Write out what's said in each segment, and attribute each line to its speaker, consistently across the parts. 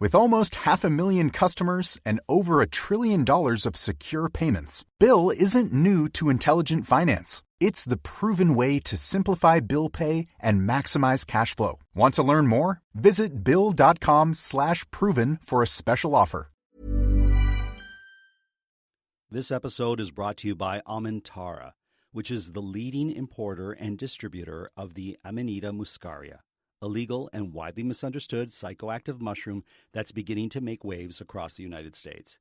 Speaker 1: With almost 500,000 customers and over $1 trillion of secure payments, Bill isn't new to intelligent finance. It's the proven way to simplify bill pay and maximize cash flow. Want to learn more? Visit Bill.com/proven for a special offer.
Speaker 2: This episode is brought to you by Aimee, which is the leading importer and distributor of the Amanita muscaria, a legal and widely misunderstood psychoactive mushroom that's beginning to make waves across the United States.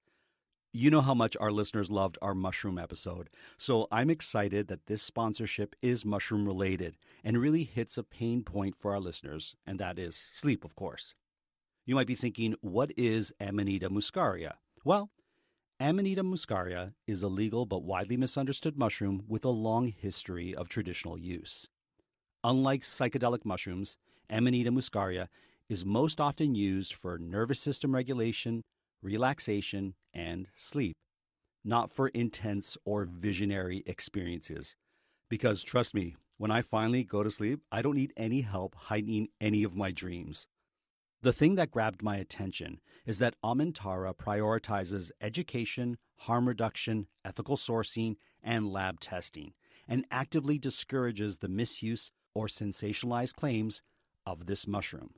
Speaker 2: You know how much our listeners loved our mushroom episode, so I'm excited that this sponsorship is mushroom-related and really hits a pain point for our listeners, and that is sleep, of course. You might be thinking, what is Amanita muscaria? Well, Amanita muscaria is a legal but widely misunderstood mushroom with a long history of traditional use. Unlike psychedelic mushrooms, Amanita muscaria is most often used for nervous system regulation, relaxation, and sleep, not for intense or visionary experiences. Because trust me, when I finally go to sleep, I don't need any help heightening any of my dreams. The thing that grabbed my attention is that Aimee prioritizes education, harm reduction, ethical sourcing, and lab testing, and actively discourages the misuse or sensationalized claims of this mushroom.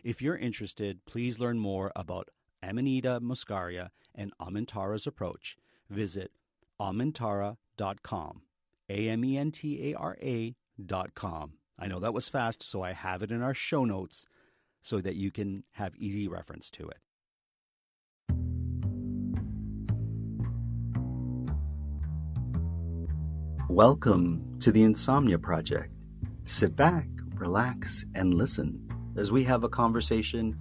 Speaker 2: If you're interested, please learn more about Amanita muscaria and Aimee's approach. Visit aimeentara.com, AMENTARA.com. I know that was fast, so I have it in our show notes so that you can have easy reference to it. Welcome to the Insomnia Project. Sit back, relax, and listen as we have a conversation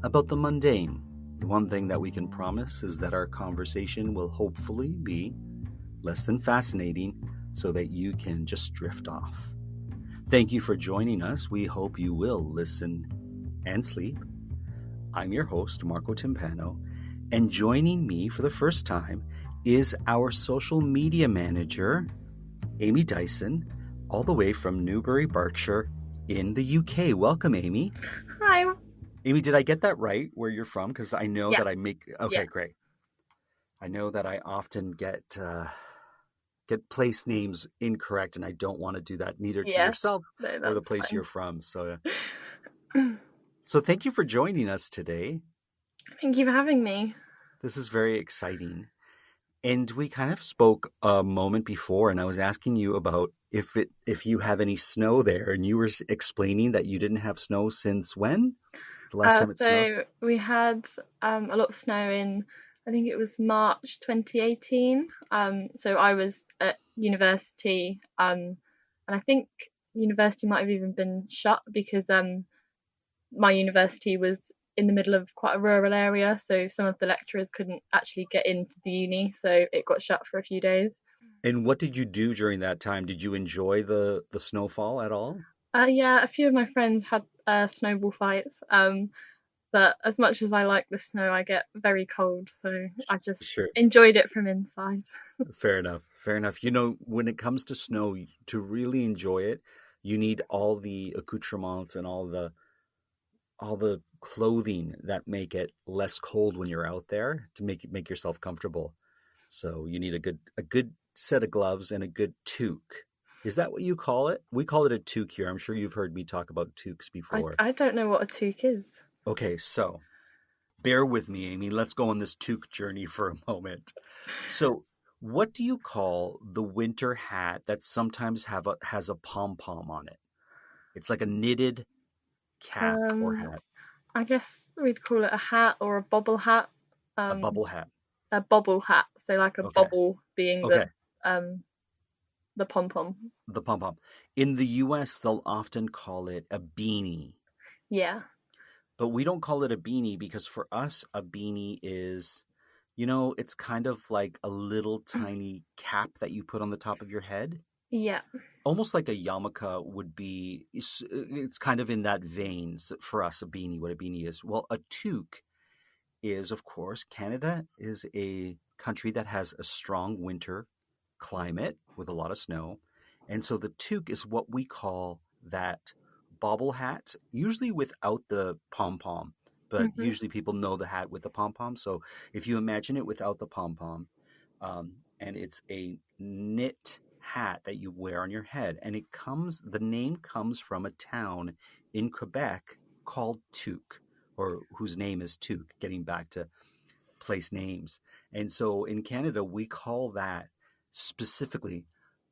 Speaker 2: about the mundane. The one thing that we can promise is that our conversation will hopefully be less than fascinating so that you can just drift off. Thank you for joining us. We hope you will listen and sleep. I'm your host, Marco Timpano, and joining me for the first time is our social media manager, Aimee Dyson, all the way from Newbury, Berkshire in the UK. Welcome, Aimee.
Speaker 3: Hi.
Speaker 2: Aimee, did I get that right where you're from? Because I know that I make... Okay,
Speaker 3: yeah.
Speaker 2: Great. I know that I often get place names incorrect, and I don't want to do that neither to yourself or the place you're from. So, so thank you for joining us today.
Speaker 3: Thank you for having me.
Speaker 2: This is very exciting. And we kind of spoke a moment before, and I was asking you about if you have any snow there, and you were explaining that you didn't have snow since when? The last time it snowed?
Speaker 3: We had a lot of snow in, I think it was March 2018. So I was at university, and I think university might have even been shut because my university was in the middle of quite a rural area, so some of the lecturers couldn't actually get into the uni, so it got shut for a few days.
Speaker 2: And what did you do during that time? Did you enjoy the snowfall at all?
Speaker 3: Yeah, a few of my friends had snowball fights, but as much as I like the snow, I get very cold, so I just enjoyed it from inside.
Speaker 2: Fair enough. You know, when it comes to snow, to really enjoy it, you need all the accoutrements and all the clothing that make it less cold when you're out there to make yourself comfortable. So you need a good set of gloves and a good toque. Is that what you call it? We call it a toque here. I'm sure you've heard me talk about toques before.
Speaker 3: I don't know what a toque is.
Speaker 2: Okay, so bear with me, Aimee. Let's go on this toque journey for a moment. So what do you call the winter hat that sometimes has a pom-pom on it? It's like a knitted cap or hat.
Speaker 3: I guess we'd call it a hat or a bobble hat.
Speaker 2: A bubble hat.
Speaker 3: A bobble hat. So like a bobble being the pom-pom.
Speaker 2: The pom-pom. In the US, they'll often call it a beanie.
Speaker 3: Yeah.
Speaker 2: But we don't call it a beanie because for us, a beanie is, you know, it's kind of like a little tiny cap that you put on the top of your head.
Speaker 3: Yeah.
Speaker 2: Almost like a yarmulke would be, it's kind of in that vein for us, a beanie, what a beanie is. Well, a toque is, of course, Canada is a country that has a strong winter climate with a lot of snow. And so the toque is what we call that bobble hat, usually without the pom-pom. but
Speaker 3: Hmm.
Speaker 2: usually people know the hat with the pom-pom. So if you imagine it without the pom-pom, and it's a knit hat that you wear on your head, and the name comes from a town in Quebec called Toque, or whose name is Toque, getting back to place names. And so in Canada, we call that specifically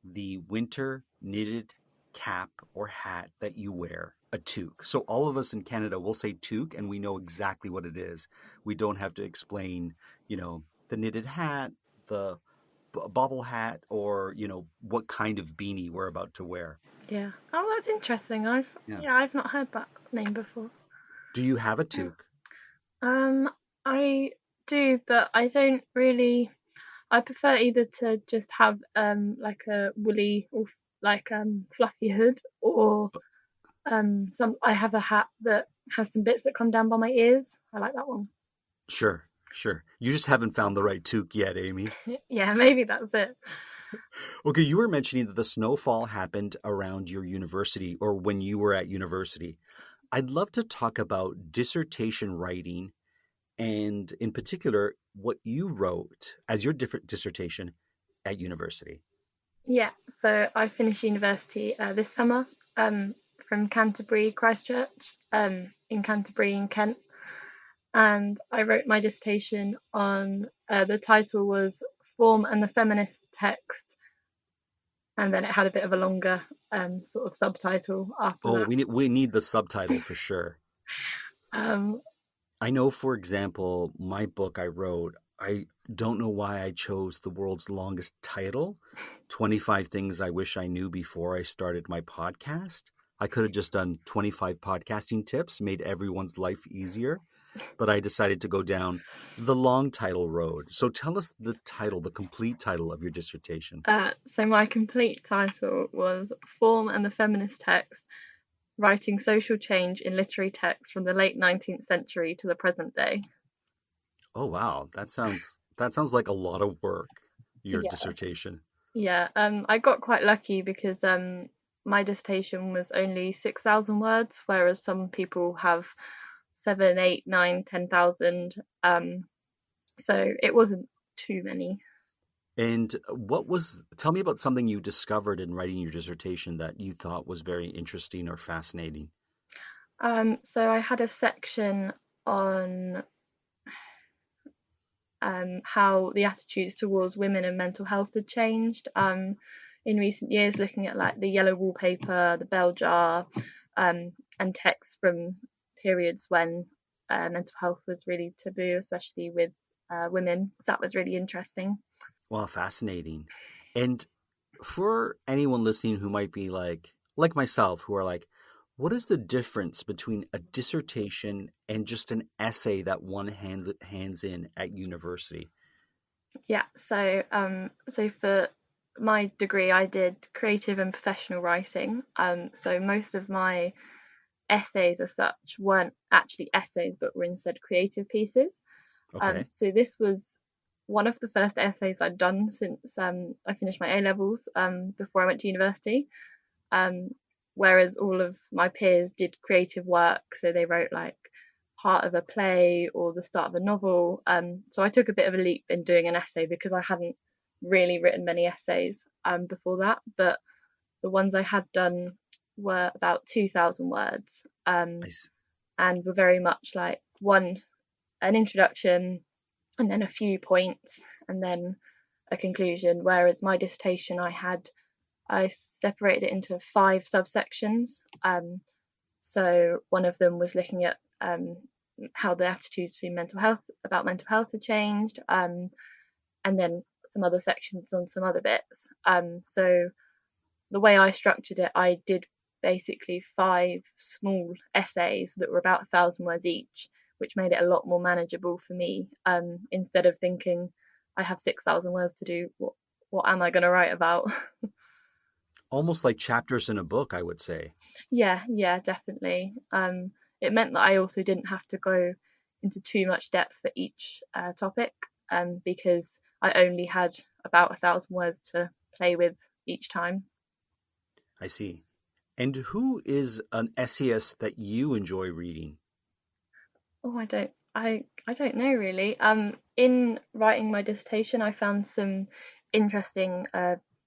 Speaker 2: the winter knitted cap or hat that you wear, a toque. So all of us in Canada will say toque and we know exactly what it is. We don't have to explain, the knitted hat, the bobble hat, or, what kind of beanie we're about to wear.
Speaker 3: Yeah. Oh, that's interesting.
Speaker 2: Yeah.
Speaker 3: I've not heard that name before.
Speaker 2: Do you have a toque?
Speaker 3: I do, but I don't really. I prefer either to just have like a woolly or fluffy hood, or some. I have a hat that has some bits that come down by my ears. I like that one.
Speaker 2: Sure, sure. You just haven't found the right toque yet, Aimee.
Speaker 3: Yeah, maybe that's it.
Speaker 2: Okay, you were mentioning that the snowfall happened around your university or when you were at university. I'd love to talk about dissertation writing and, in particular, what you wrote as your different dissertation at university.
Speaker 3: Yeah, so I finished university this summer from Canterbury, Christchurch, in Canterbury in Kent, and I wrote my dissertation on the title was Form and the Feminist Text, and then it had a bit of a longer sort of subtitle after
Speaker 2: Oh,
Speaker 3: that.
Speaker 2: we need the subtitle for sure.
Speaker 3: Um,
Speaker 2: I know, for example, my book I wrote, I don't know why I chose the world's longest title, 25 Things I Wish I Knew Before I Started My Podcast. I could have just done 25 podcasting tips, made everyone's life easier, but I decided to go down the long title road. So tell us the title, the complete title of your dissertation.
Speaker 3: so my complete title was Form and the Feminist Text, Writing Social Change in Literary Text from the Late 19th Century to the Present Day.
Speaker 2: Oh wow, that sounds like a lot of work, your
Speaker 3: Yeah.
Speaker 2: dissertation.
Speaker 3: Yeah, I got quite lucky because my dissertation was only 6,000 words, whereas some people have 7, 8, 9, 10,000. So it wasn't too many.
Speaker 2: And tell me about something you discovered in writing your dissertation that you thought was very interesting or fascinating.
Speaker 3: So I had a section on how the attitudes towards women and mental health had changed in recent years, looking at like the yellow wallpaper, the bell jar, and texts from periods when mental health was really taboo, especially with women. So that was really interesting.
Speaker 2: Well, fascinating. And for anyone listening who might be like myself, who are like, what is the difference between a dissertation and just an essay that one hands in at university?
Speaker 3: Yeah, so for my degree, I did creative and professional writing. So most of my essays as such weren't actually essays, but were instead creative pieces.
Speaker 2: Okay.
Speaker 3: So this was one of the first essays I'd done since I finished my A levels before I went to university. Um, Whereas all of my peers did creative work, so they wrote like part of a play or the start of a novel. So I took a bit of a leap in doing an essay because I hadn't really written many essays before that, but the ones I had done were about 2,000 words,
Speaker 2: I see.
Speaker 3: and were very much like an introduction, and then a few points, and then a conclusion. Whereas my dissertation, I separated it into 5 subsections. So one of them was looking at how the attitudes about mental health had changed, and then some other sections on some other bits. So the way I structured it, I did basically 5 small essays that were about 1,000 words each, which made it a lot more manageable for me. Instead of thinking I have 6,000 words to do, what am I going to write about?
Speaker 2: Almost like chapters in a book, I would say.
Speaker 3: Yeah, definitely. It meant that I also didn't have to go into too much depth for each topic, because I only had about 1,000 words to play with each time.
Speaker 2: I see. And who is an essayist that you enjoy reading?
Speaker 3: Oh, I don't know really. In writing my dissertation, I found some interesting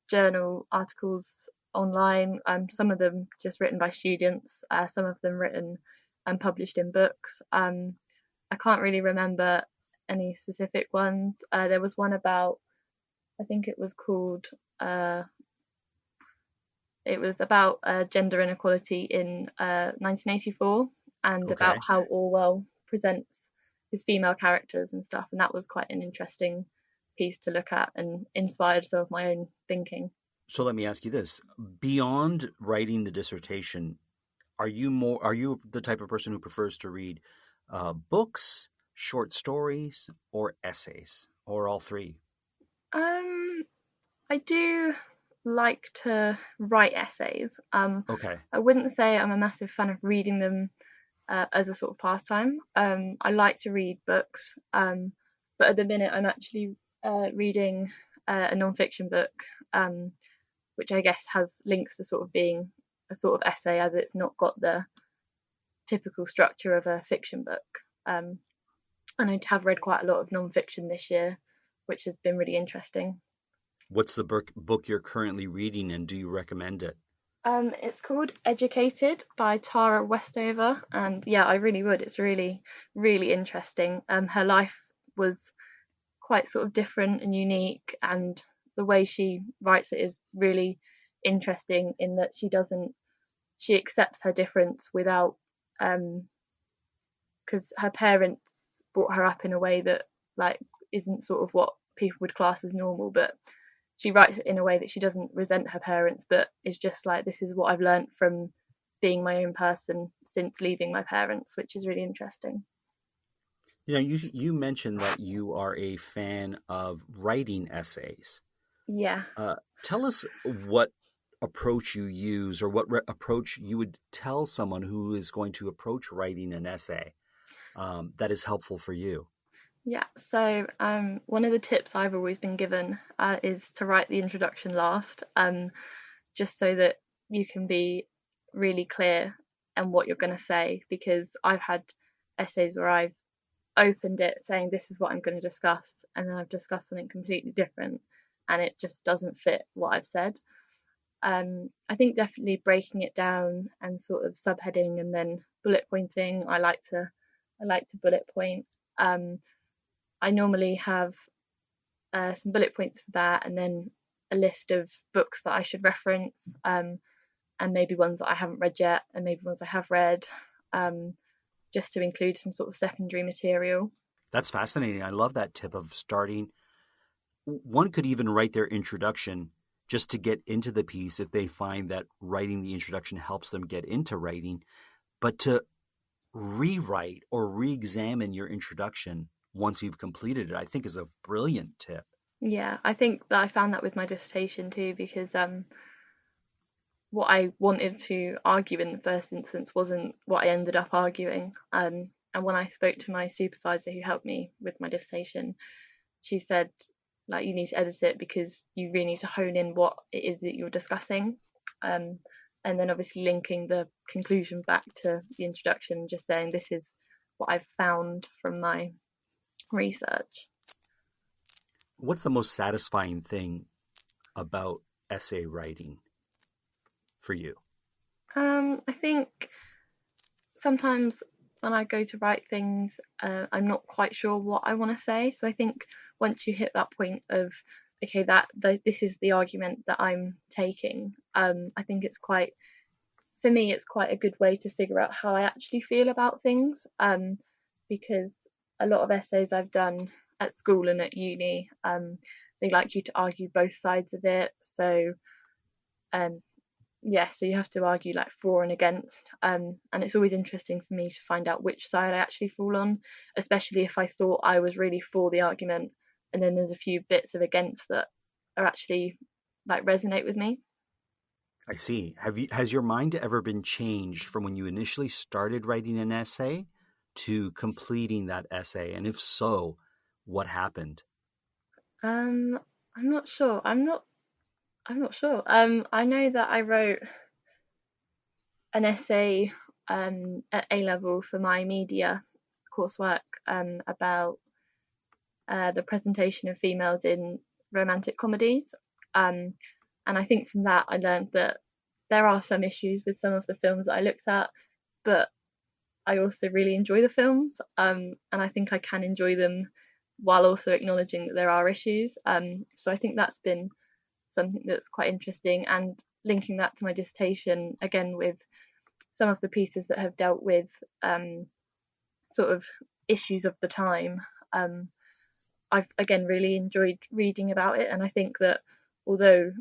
Speaker 3: journal articles online. Some of them just written by students, some of them written and published in books. I can't really remember any specific ones. There was one about, I think it was called, uh, it was about gender inequality in 1984 and about
Speaker 2: Okay.
Speaker 3: how Orwell presents his female characters and stuff. And that was quite an interesting piece to look at and inspired some of my own thinking.
Speaker 2: So let me ask you this. Beyond writing the dissertation, are you the type of person who prefers to read books, short stories, or essays, or all three?
Speaker 3: Um, I do like to write essays.
Speaker 2: Okay.
Speaker 3: I wouldn't say I'm a massive fan of reading them as a sort of pastime. I like to read books, but at the minute I'm actually reading a non-fiction book, um, which I guess has links to sort of being a sort of essay, as it's not got the typical structure of a fiction book. Um, and I have read quite a lot of non-fiction this year, which has been really interesting.
Speaker 2: What's the book you're currently reading, and do you recommend it?
Speaker 3: It's called Educated by Tara Westover, and yeah, I really would. It's really, really interesting. Her life was quite sort of different and unique, and the way she writes it is really interesting in that she accepts her difference without, because her parents brought her up in a way that like isn't sort of what people would class as normal, but she writes it in a way that she doesn't resent her parents, but is just like, this is what I've learned from being my own person since leaving my parents, which is really interesting.
Speaker 2: You mentioned that you are a fan of writing essays.
Speaker 3: Yeah.
Speaker 2: Uh, Tell us what approach you use, or what approach you would tell someone who is going to approach writing an essay that is helpful for you.
Speaker 3: Yeah. So, one of the tips I've always been given is to write the introduction last, just so that you can be really clear on what you're going to say. Because I've had essays where I've opened it saying this is what I'm going to discuss, and then I've discussed something completely different, and it just doesn't fit what I've said. I think definitely breaking it down and sort of subheading and then bullet pointing. I like to bullet point. Um, I normally have some bullet points for that, and then a list of books that I should reference, and maybe ones that I haven't read yet, and maybe ones I have read, um, just to include some sort of secondary material.
Speaker 2: That's fascinating. I love that tip of starting. One could even write their introduction just to get into the piece if they find that writing the introduction helps them get into writing. But to rewrite or re examine your introduction once you've completed it, I think is a brilliant tip.
Speaker 3: Yeah, I think that I found that with my dissertation too, because what I wanted to argue in the first instance wasn't what I ended up arguing. And when I spoke to my supervisor who helped me with my dissertation, she said, like, you need to edit it because you really need to hone in what it is that you're discussing. Um, and then obviously linking the conclusion back to the introduction, just saying this is what I've found from my research.
Speaker 2: What's the most satisfying thing about essay writing for you?
Speaker 3: I think sometimes when I go to write things, I'm not quite sure what I want to say. So I think once you hit that point of, okay, this is the argument that I'm taking, I think it's quite, for me, it's quite a good way to figure out how I actually feel about things. Because a lot of essays I've done at school and at uni, they like you to argue both sides of it. So um, yeah, so you have to argue like for and against, and it's always interesting for me to find out which side I actually fall on, especially if I thought I was really for the argument, and then there's a few bits of against that are actually like resonate with me.
Speaker 2: I see. Has your mind ever been changed from when you initially started writing an essay to completing that essay? And if so, what happened?
Speaker 3: Um, I'm not sure. I'm not sure. I know that I wrote an essay at A level for my media coursework about the presentation of females in romantic comedies. And I think from that I learned that there are some issues with some of the films that I looked at, but I also really enjoy the films, and I think I can enjoy them while also acknowledging that there are issues. So I think that's been something that's quite interesting, and linking that to my dissertation again with some of the pieces that have dealt with sort of issues of the time. I've again really enjoyed reading about it, and I think that although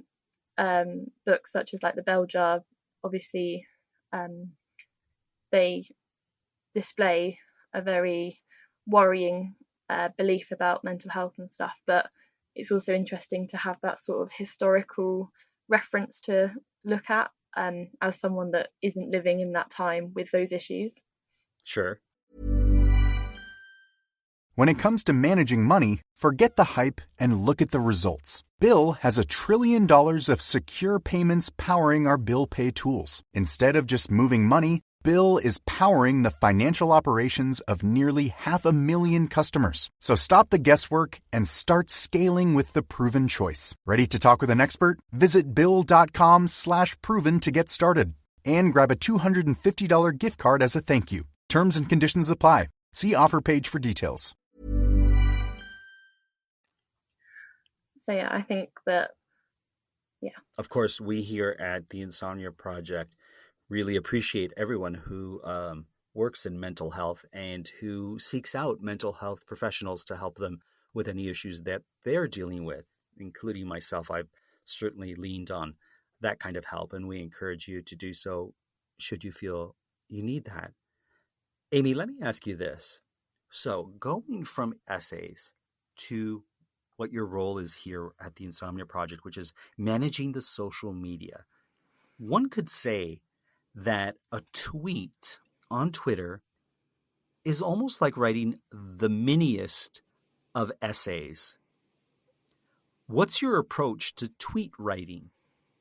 Speaker 3: books such as like the Bell Jar, obviously they display a very worrying belief about mental health and stuff, but it's also interesting to have that sort of historical reference to look at as someone that isn't living in that time with those issues.
Speaker 2: Sure.
Speaker 1: When it comes to managing money, forget the hype and look at the results. Bill has $1 trillion of secure payments powering our bill pay tools. Instead of just moving money, Bill is powering the financial operations of nearly 500,000 customers. So stop the guesswork and start scaling with the proven choice. Ready to talk with an expert? Visit Bill.com/proven to get started. And grab a $250 gift card as a thank you. Terms and conditions apply. See offer page for details.
Speaker 3: So yeah, I think that, yeah.
Speaker 2: Of course, we here at the Insomnia Project really appreciate everyone who works in mental health and who seeks out mental health professionals to help them with any issues that they're dealing with, including myself. I've certainly leaned on that kind of help, and we encourage you to do so should you feel you need that. Aimee, let me ask you this. So going from essays to what your role is here at the Insomnia Project, which is managing the social media, one could say that a tweet on Twitter is almost like writing the miniest of essays. What's your approach to tweet writing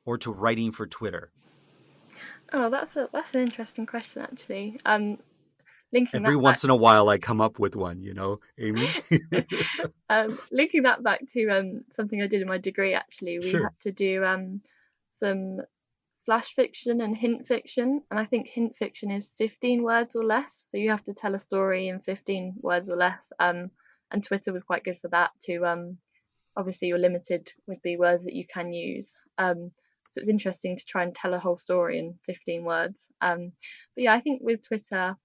Speaker 2: or to writing for Twitter?
Speaker 3: Oh, that's an interesting question, actually. Linking
Speaker 2: Every
Speaker 3: that
Speaker 2: once
Speaker 3: back,
Speaker 2: in a while I come up with one, Aimee.
Speaker 3: linking that back to something I did in my degree. Actually, we
Speaker 2: Sure.
Speaker 3: had to do some flash fiction and hint fiction, and I think hint fiction is 15 words or less, so you have to tell a story in 15 words or less. And Twitter was quite good for that too. Obviously you're limited with the words that you can use, so it's interesting to try and tell a whole story in 15 words. But yeah, I think with Twitter,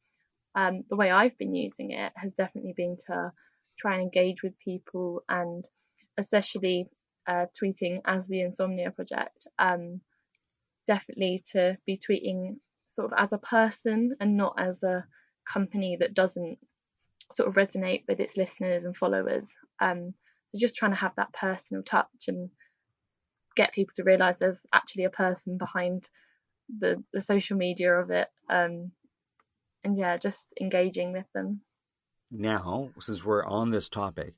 Speaker 3: the way I've been using it has definitely been to try and engage with people, and especially tweeting as the Insomnia Project, definitely to be tweeting sort of as a person and not as a company that doesn't sort of resonate with its listeners and followers. So just trying to have that personal touch and get people to realise there's actually a person behind the social media of it. And yeah, just engaging with them.
Speaker 2: Now, since we're on this topic,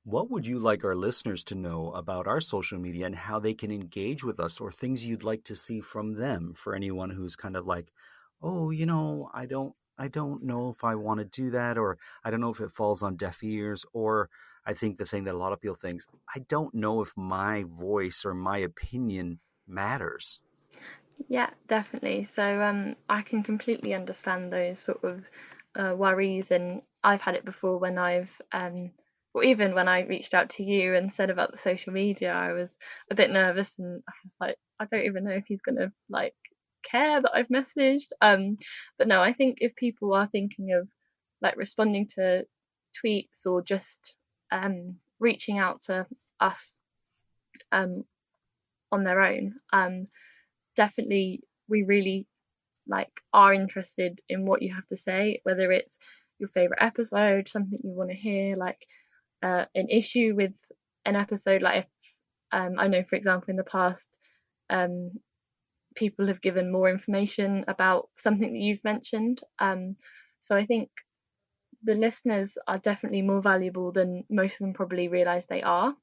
Speaker 2: what would you like our listeners to know about our social media and how they can engage with us, or things you'd like to see from them, for anyone who's kind of like, oh, I don't know if I want to do that, or I don't know if it falls on deaf ears, or I think the thing that a lot of people think, I don't know if my voice or my opinion matters.
Speaker 3: Yeah, definitely. So I can completely understand those sort of worries, and I've had it before when or even when I reached out to you and said about the social media, I was a bit nervous, and I was like, I don't even know if he's gonna like care that I've messaged. But no, I think if people are thinking of like responding to tweets or just reaching out to us on their own, definitely we really like are interested in what you have to say, whether it's your favorite episode, something you want to hear, like an issue with an episode. Like if I know, for example, in the past, people have given more information about something that you've mentioned. So I think the listeners are definitely more valuable than most of them probably realize they are.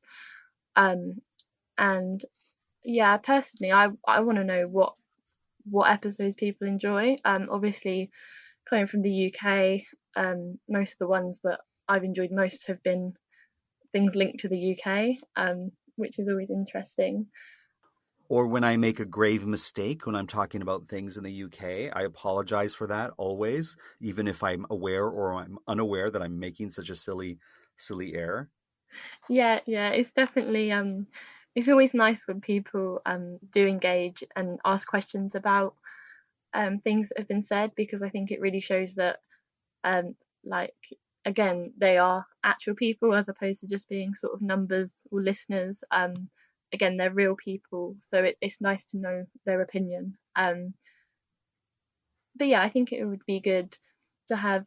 Speaker 3: And yeah, personally, I want to know what episodes people enjoy. Obviously, coming from the UK, most of the ones that I've enjoyed most have been things linked to the UK, which is always interesting.
Speaker 2: Or when I make a grave mistake when I'm talking about things in the UK, I apologize for that always, even if I'm aware or I'm unaware that I'm making such a silly error.
Speaker 3: Yeah, it's definitely it's always nice when people do engage and ask questions about things that have been said, because I think it really shows that like again, they are actual people as opposed to just being sort of numbers or listeners. Again, they're real people, so it's nice to know their opinion. But yeah, I think it would be good to have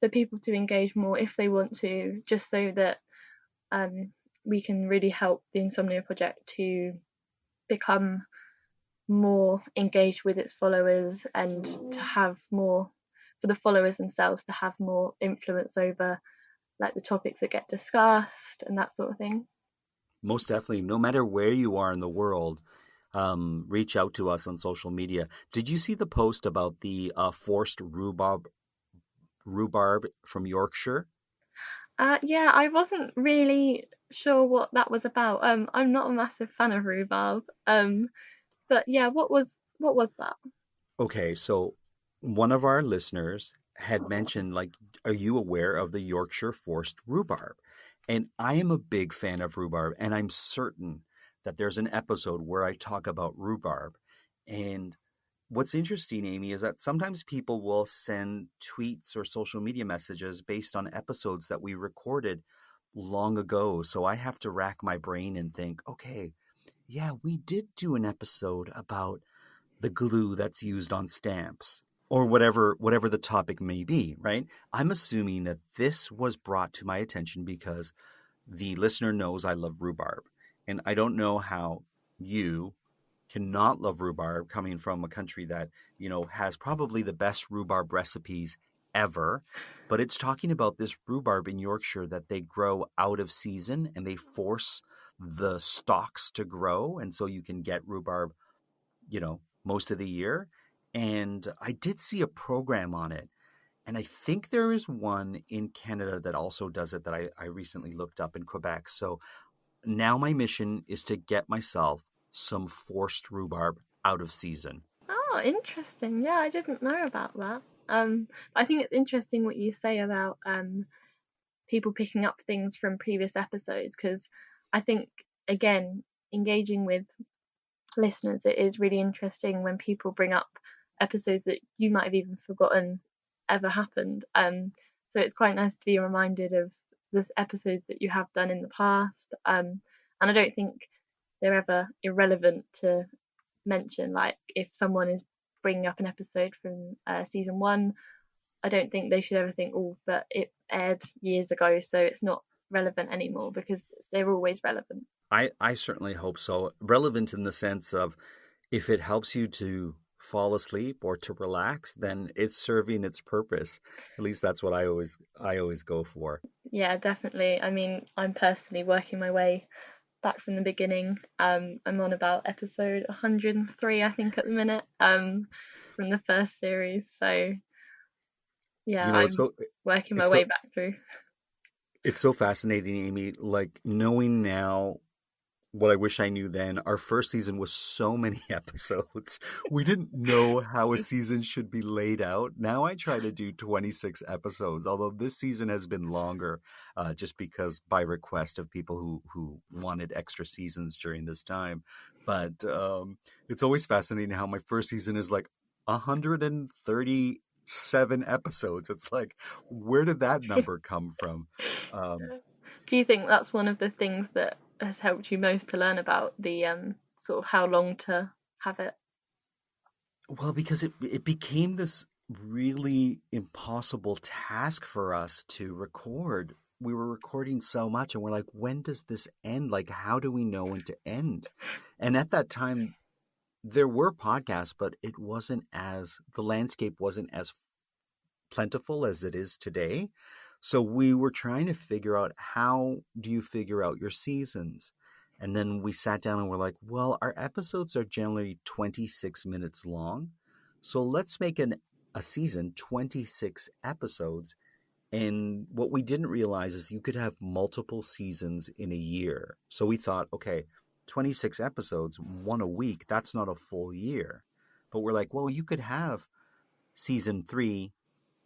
Speaker 3: for people to engage more if they want to, just so that um, we can really help the Insomnia Project to become more engaged with its followers, and to have more for the followers themselves to have more influence over like the topics that get discussed and that sort of thing.
Speaker 2: Most definitely. No matter where you are in the world, reach out to us on social media. Did you see the post about the forced rhubarb from Yorkshire?
Speaker 3: Yeah, I wasn't really sure what that was about. I'm not a massive fan of rhubarb. But yeah, what was that?
Speaker 2: Okay, so one of our listeners had mentioned, like, are you aware of the Yorkshire forced rhubarb? And I am a big fan of rhubarb, and I'm certain that there's an episode where I talk about rhubarb. And what's interesting, Aimee, is that sometimes people will send tweets or social media messages based on episodes that we recorded long ago. So I have to rack my brain and think, okay, yeah, we did do an episode about the glue that's used on stamps or whatever the topic may be, right? I'm assuming that this was brought to my attention because the listener knows I love rhubarb. And I don't know how you cannot love rhubarb coming from a country that, has probably the best rhubarb recipes ever. But it's talking about this rhubarb in Yorkshire that they grow out of season and they force the stalks to grow. And so you can get rhubarb, most of the year. And I did see a program on it. And I think there is one in Canada that also does it that I recently looked up in Quebec. So now my mission is to get myself some forced rhubarb out of season.
Speaker 3: Oh, interesting. Yeah, I didn't know about that. I think it's interesting what you say about people picking up things from previous episodes, because I think again, engaging with listeners, it is really interesting when people bring up episodes that you might have even forgotten ever happened. So it's quite nice to be reminded of the episodes that you have done in the past. And I don't think they're ever irrelevant to mention. Like if someone is bringing up an episode from season one, I don't think they should ever think, oh, but it aired years ago, so it's not relevant anymore, because they're always relevant.
Speaker 2: I certainly hope so. Relevant in the sense of if it helps you to fall asleep or to relax, then it's serving its purpose. At least that's what I always go for.
Speaker 3: Yeah, definitely. I mean, I'm personally working my way back from the beginning. I'm on about episode 103, I think, at the minute, from the first series. So yeah,
Speaker 2: You know, it's
Speaker 3: I'm
Speaker 2: so
Speaker 3: working my
Speaker 2: it's
Speaker 3: way
Speaker 2: so
Speaker 3: back through.
Speaker 2: it's so fascinating, Aimee. Like knowing now what I wish I knew then. Our first season was so many episodes. We didn't know how a season should be laid out. Now I try to do 26 episodes, although this season has been longer, just because by request of people who wanted extra seasons during this time. But it's always fascinating how my first season is like 137 episodes. It's like, where did that number come from? Um,
Speaker 3: Do you think that's one of the things that has helped you most to learn about the sort of how long to have it?
Speaker 2: Well, because it became this really impossible task for us to record. We were recording so much, and we're like, when does this end? Like, how do we know when to end? And at that time, there were podcasts, but the landscape wasn't as plentiful as it is today. So we were trying to figure out, how do you figure out your seasons? And then we sat down and we're like, well, our episodes are generally 26 minutes long. So let's make a season 26 episodes. And what we didn't realize is you could have multiple seasons in a year. So we thought, okay, 26 episodes, one a week, that's not a full year. But we're like, well, you could have season 3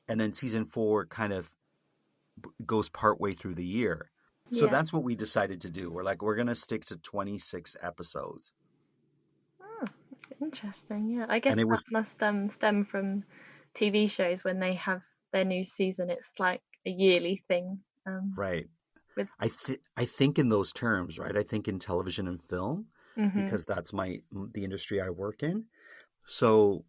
Speaker 2: and then season 4 kind of goes partway through the year. So
Speaker 3: Yeah.
Speaker 2: that's what we decided to do. We're like, we're going to stick to 26 episodes.
Speaker 3: Oh, interesting. Yeah, I guess
Speaker 2: And it
Speaker 3: that
Speaker 2: was
Speaker 3: must stem from TV shows when they have their new season. It's like a yearly thing.
Speaker 2: right.
Speaker 3: With
Speaker 2: I think in those terms, right? I think in television and film
Speaker 3: hmm
Speaker 2: because that's the industry I work in. So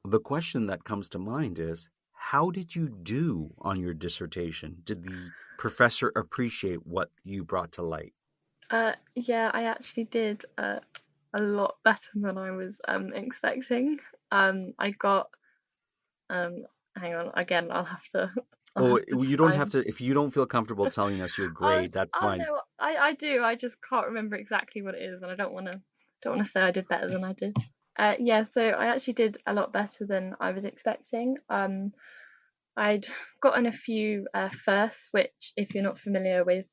Speaker 2: the question that comes to mind is, how did you do on your dissertation? Did the professor appreciate what you brought to light?
Speaker 3: yeah, I actually did a lot better than I was expecting. I got um hang on again. I'll
Speaker 2: Oh,
Speaker 3: have to
Speaker 2: you don't have
Speaker 3: find.
Speaker 2: to, if you don't feel comfortable telling us your
Speaker 3: Oh,
Speaker 2: grade, that's
Speaker 3: oh
Speaker 2: fine.
Speaker 3: no, I do. I just can't remember exactly what it is, and I don't want to say I did better than I did. Yeah, so I actually did a lot better than I was expecting. I'd gotten a few firsts, which, if you're not familiar with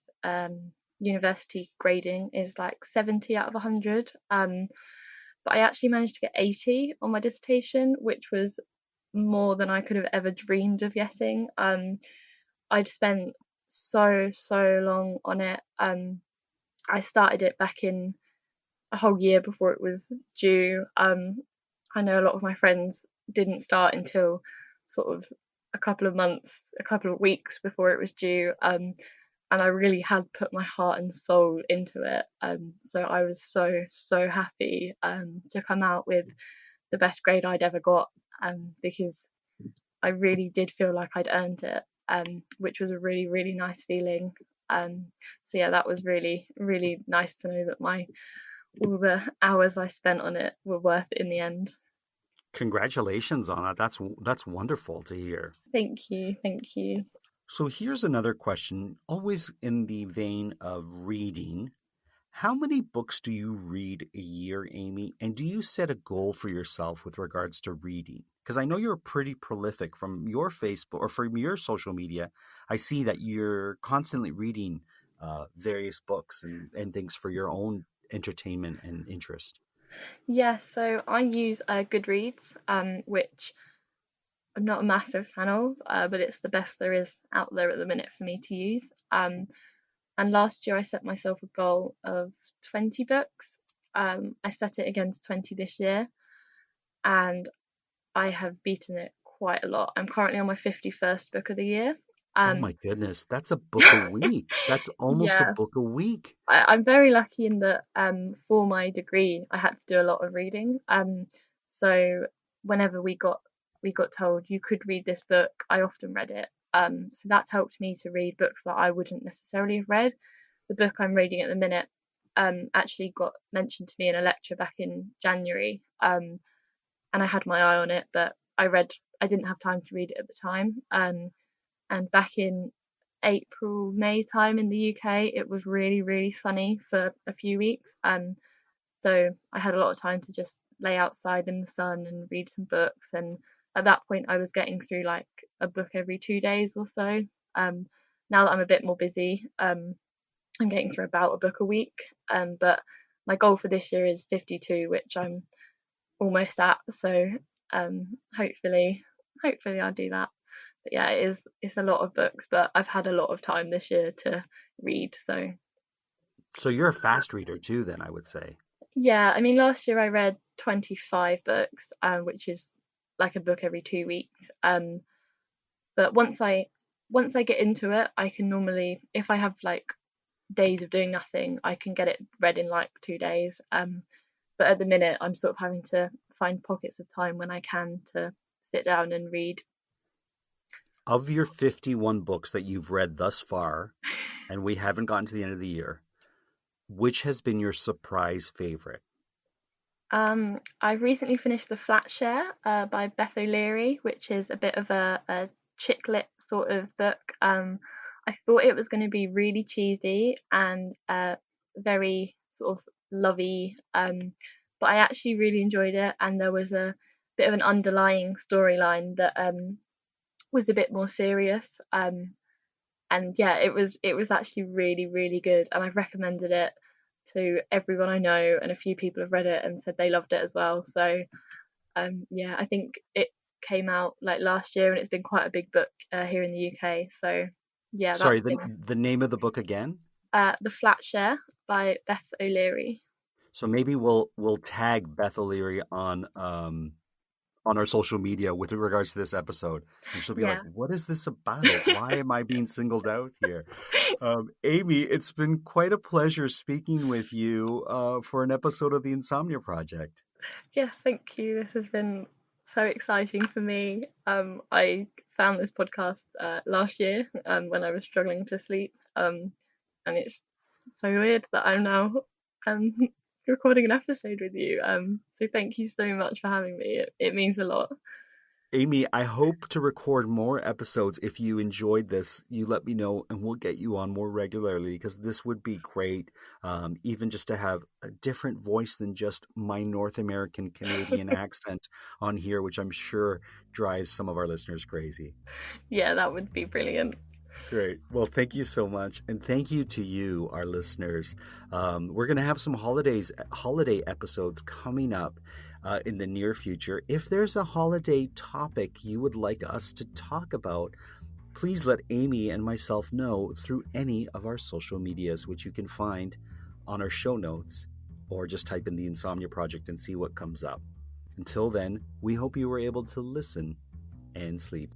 Speaker 3: university grading, is like 70 out of 100. But I actually managed to get 80 on my dissertation, which was more than I could have ever dreamed of getting. I'd spent so long on it. I started it back in a whole year before it was due. I know a lot of my friends didn't start until sort of a couple of months, a couple of weeks before it was due. And I really had put my heart and soul into it. So I was so happy to come out with the best grade I'd ever got, because I really did feel like I'd earned it, which was a really nice feeling. So yeah, that was really nice to know that my all the hours I spent on it were worth it in the end.
Speaker 2: Congratulations on it. That's wonderful to hear.
Speaker 3: Thank you, thank you.
Speaker 2: So here's another question, always in the vein of reading. How many books do you read a year, Aimee? And do you set a goal for yourself with regards to reading? Because I know you're pretty prolific from your Facebook or from your social media. I see that you're constantly reading various books and things for your own entertainment and interest.
Speaker 3: Yeah, so I use Goodreads, which I'm not a massive fan of, but it's the best there is out there at the minute for me to use. And last year I set myself a goal of 20 books. I set it again to 20 this year, and I have beaten it quite a lot. I'm currently on my 51st book of the year.
Speaker 2: Oh
Speaker 3: Um,
Speaker 2: my goodness, that's a book a week. That's almost a
Speaker 3: yeah,
Speaker 2: book a week.
Speaker 3: I'm very lucky in that for my degree I had to do a lot of reading. So whenever we got told you could read this book, I often read it. So that's helped me to read books that I wouldn't necessarily have read. The book I'm reading at the minute actually got mentioned to me in a lecture back in January, and I had my eye on it, but I didn't have time to read it at the time. And back in April, May time in the UK, it was really sunny for a few weeks. So I had a lot of time to just lay outside in the sun and read some books. And at that point, I was getting through like a book every 2 days or so. Now that I'm a bit more busy, I'm getting through about a book a week. But my goal for this year is 52, which I'm almost at. So hopefully I'll do that. But yeah, it's a lot of books, but I've had a lot of time this year to read. So
Speaker 2: So you're a fast reader too, then I would say.
Speaker 3: yeah, I mean last year I read 25 books, which is like a book every 2 weeks. But once I get into it, I can normally, if I have like days of doing nothing, I can get it read in like 2 days. But at the minute, I'm sort of having to find pockets of time when I can to sit down and read.
Speaker 2: Of your 51 books that you've read thus far, and we haven't gotten to the end of the year, which has been your surprise favorite?
Speaker 3: I recently finished The Flat Share by Beth O'Leary, which is a bit of a chick lit sort of book. I thought it was going to be really cheesy and very sort of lovey, but I actually really enjoyed it, and there was a bit of an underlying storyline that was a bit more serious. And yeah, it was actually really, really good, and I've recommended it to everyone I know, and a few people have read it and said they loved it as well. So yeah, I think it came out like last year, and it's been quite a big book here in the UK. So yeah,
Speaker 2: Sorry,
Speaker 3: that's been
Speaker 2: the name of the book again?
Speaker 3: The Flat Share by Beth O'Leary.
Speaker 2: So maybe we'll tag Beth O'Leary on our social media with regards to this episode, and she'll be like,
Speaker 3: Yeah.
Speaker 2: "What is this about? Why am I being singled out here?" Aimee, it's been quite a pleasure speaking with you for an episode of the Insomnia Project.
Speaker 3: Yeah, thank you. This has been so exciting for me. I found this podcast last year when I was struggling to sleep, and it's so weird that I'm now um, recording an episode with you. So thank you so much for having me. It means a lot.
Speaker 2: Aimee, I hope to record more episodes. If you enjoyed this, you let me know and we'll get you on more regularly because this would be great. Even just to have a different voice than just my North American Canadian accent on here, which I'm sure drives some of our listeners crazy.
Speaker 3: Yeah, that would be brilliant.
Speaker 2: Great. Well, thank you so much. And thank you to you, our listeners. We're going to have some holiday episodes coming up in the near future. If there's a holiday topic you would like us to talk about, please let Aimee and myself know through any of our social medias, which you can find on our show notes, or just type in the Insomnia Project and see what comes up. Until then, we hope you were able to listen and sleep.